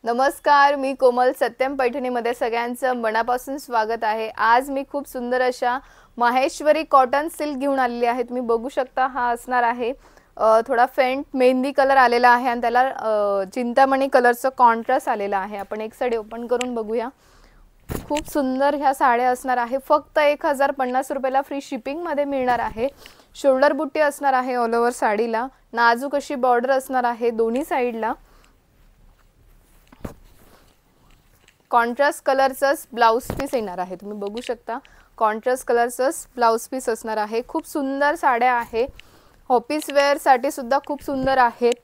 नमस्कार, मी कोमल. सत्यम पैठणीमध्ये सगळ्यांचं मनापासून स्वागत आहे. आज मी खूप सुंदर अशा माहेश्वरी कॉटन सिल्क घेऊन आलेली आहे. तुम्ही बघू शकता हा असणार आहे थोडा फेंट मेहंदी कलर आलेला आहे आणि त्याला चिंतामणी कलरचं कॉन्ट्रास्ट आलेला आहे. आपण एक साइड ओपन करून बघूया. खूप सुंदर ह्या साड्या असणार आहे. फक्त 1050 रुपयाला फ्री शिपिंग मध्ये मिळणार आहे. शोल्डर बुट्टी असणार आहे ऑल ओव्हर साडीला. नाजूक अशी बॉर्डर असणार आहे दोन्ही साइडला. कॉन्ट्रास्ट कलरचंच ब्लाउज पीस येणार आहे. तुम्ही बघू शकता कॉन्ट्रास्ट कलरचंच ब्लाउज पीस असणार आहे. खूप सुंदर साड्या आहे. ऑफिस वेअर साठी सुद्धा खूप सुंदर आहेत.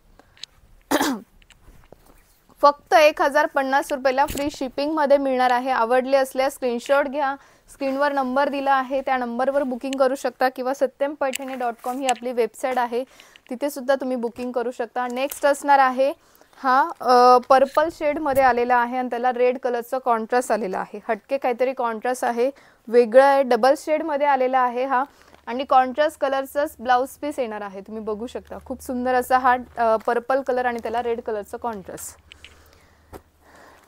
फक्त 1050 रुपयाला फ्री शिपिंग मध्ये मिळणार आहे. आवडले असल्यास स्क्रीनशॉट घ्या. स्क्रीनवर नंबर दिला आहे त्या नंबरवर बुकिंग करू शकता किंवा satympaithani.com ही आपली वेबसाईट आहे, तिथे सुद्धा तुम्ही बुकिंग करू शकता. नेक्स्ट असणार आहे हा पर्पल शेड मध्ये आलेला आहे आणि त्याला रेड कलरचा कॉन्ट्रास्ट आलेला आहे. हटके काहीतरी कॉन्ट्रास्ट आहे, वेगळं आहे. डबल शेड मध्ये आलेला आहे हा आणि कॉन्ट्रास्ट कलरचाच ब्लाउज पीस येणार आहे. तुम्ही बघू शकता खूप सुंदर असा हा पर्पल कलर आणि त्याला रेड कलरचा कॉन्ट्रास्ट.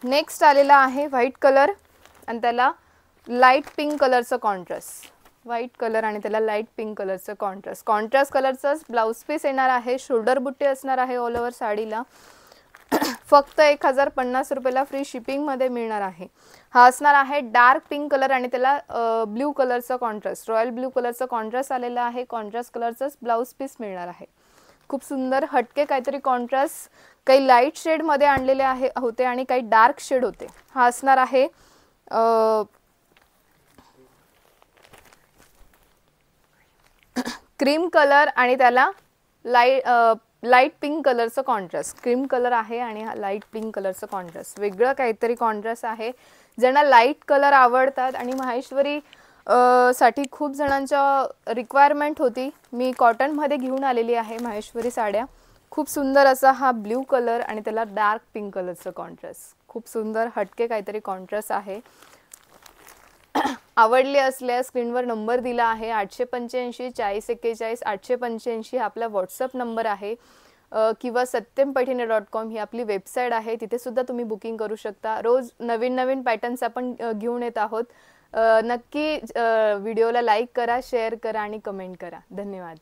नेक्स्ट आलेला आहे व्हाईट कलर आणि त्याला लाईट पिंक कलरचा कॉन्ट्रास्ट. व्हाईट कलर आणि त्याला लाईट पिंक कलरचा कॉन्ट्रास्ट. कॉन्ट्रास्ट कलरचाच ब्लाउज पीस येणार आहे. शोल्डर बुट्टी असणार आहे ऑल ओव्हर साडीला. फक्त 1050 रुपयाला फ्री शिपिंग मध्ये मिळणार आहे. हा असणार आहे डार्क पिंक कलर आणि त्याला ब्ल्यू कलरचा कॉन्ट्रास्ट, रॉयल ब्ल्यू कलरचा कॉन्ट्रास्ट आलेला आहे. कॉन्ट्रास्ट कलरचाच ब्लाउज पीस मिळणार आहे. खूप सुंदर हटके काहीतरी कॉन्ट्रास्ट, काही लाईट शेड मध्ये आणलेले होते आणि काही डार्क शेड होते. हा असणार आहे क्रीम कलर आणि त्याला लाईट पिंक कलरचं कॉन्ट्रास्ट. क्रीम कलर आहे आणि हा लाईट पिंक कलरचं कॉन्ट्रास्ट, वेगळं काहीतरी कॉन्ट्रास्ट आहे. ज्यांना लाईट कलर आवडतात आणि माहेश्वरी साठी खूप जणांच्या रिक्वायरमेंट होती, मी कॉटन मध्ये घेऊन आलेली आहे माहेश्वरी साड्या. खूप सुंदर असा हा ब्ल्यू कलर आणि त्याला डार्क पिंक कलरचं कॉन्ट्रास्ट. खूप सुंदर हटके काहीतरी कॉन्ट्रास्ट आहे. आवडले असल्यास स्क्रीनवर नंबर दिला आहे 885 4041 885 हा आपला व्हॉट्सअप नंबर आहे किंवा satympaithani.com ही आपली वेबसाईट आहे, तिथे सुद्धा तुम्ही बुकिंग करू शकता. रोज नवीन नवीन पॅटर्न्स आपण घेऊन येत आहोत. नक्की व्हिडिओला लाईक करा, शेअर करा आणि कमेंट करा. धन्यवाद.